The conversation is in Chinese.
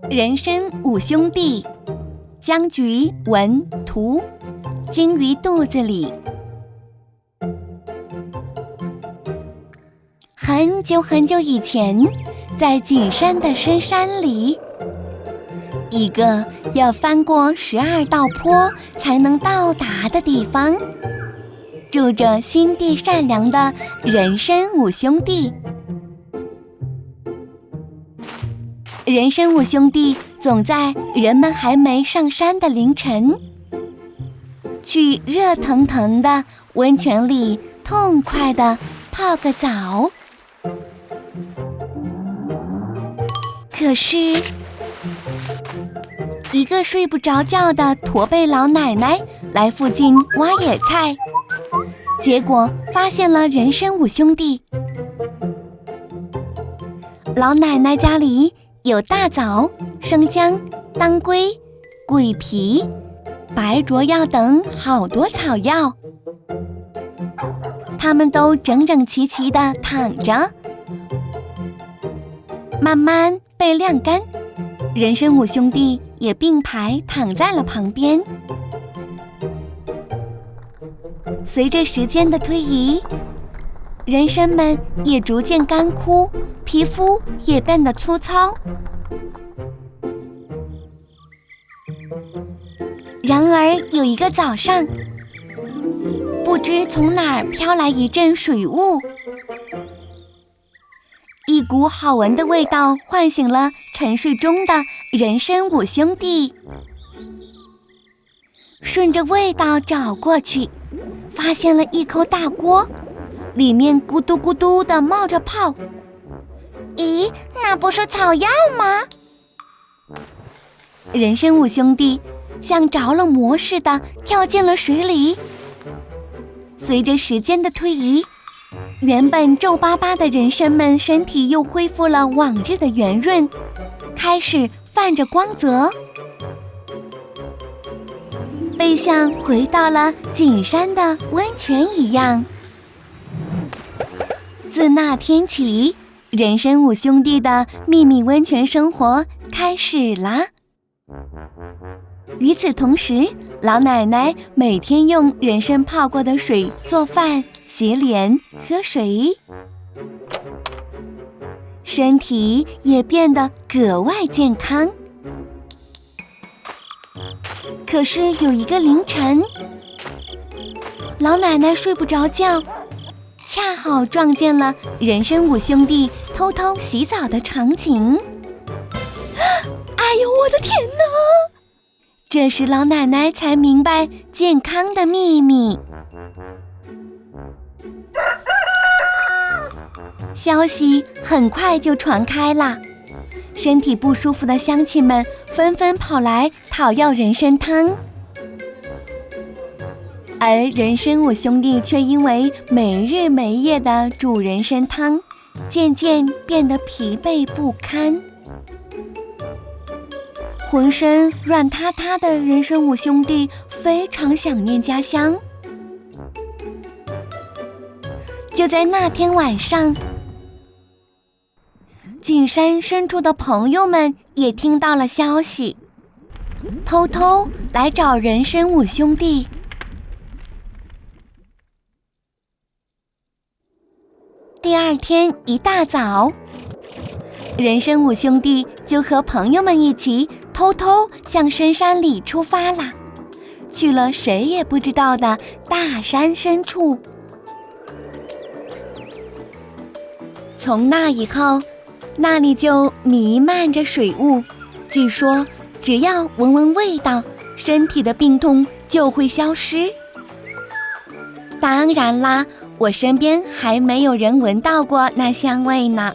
人参五兄弟，姜菊文图，金鱼肚子里。很久很久以前，在景山的深山里，一个要翻过12道坡才能到达的地方，住着心地善良的人参五兄弟。人参五兄弟总在人们还没上山的凌晨，去热腾腾的温泉里痛快地泡个澡。可是，一个睡不着觉的驼背老奶奶来附近挖野菜，结果发现了人参五兄弟。老奶奶家里有大枣、生姜、当归、桂皮、白灼药等好多草药，它们都整整齐齐地躺着，慢慢被晾干。人参五兄弟也并排躺在了旁边。随着时间的推移，人参们也逐渐干枯，皮肤也变得粗糙。然而有一个早上，不知从哪儿飘来一阵水雾，一股好闻的味道唤醒了沉睡中的人参五兄弟。顺着味道找过去，发现了一口大锅，里面咕嘟咕嘟地冒着泡。咦，那不是草药吗？人参五兄弟像着了魔似的跳进了水里。随着时间的推移，原本皱巴巴的人参们身体又恢复了往日的圆润，开始泛着光泽，背像回到了景山的温泉一样。自那天起，人参五兄弟的秘密温泉生活开始了。与此同时，老奶奶每天用人参泡过的水做饭、洗脸、喝水，身体也变得格外健康。可是有一个凌晨，老奶奶睡不着觉，恰好撞见了人参五兄弟偷偷洗澡的场景。哎呦，我的天哪！这时老奶奶才明白健康的秘密。消息很快就传开了，身体不舒服的乡亲们纷纷跑来讨要人参汤，而人参五兄弟却因为没日没夜的煮人参汤，渐渐变得疲惫不堪。浑身软塌塌的人参五兄弟非常想念家乡。就在那天晚上，景山深处的朋友们也听到了消息，偷偷来找人参五兄弟。第二天一大早，人参五兄弟就和朋友们一起偷偷向深山里出发了，去了谁也不知道的大山深处。从那以后，那里就弥漫着水雾，据说只要闻闻味道，身体的病痛就会消失。当然啦，我身边还没有人闻到过那香味呢。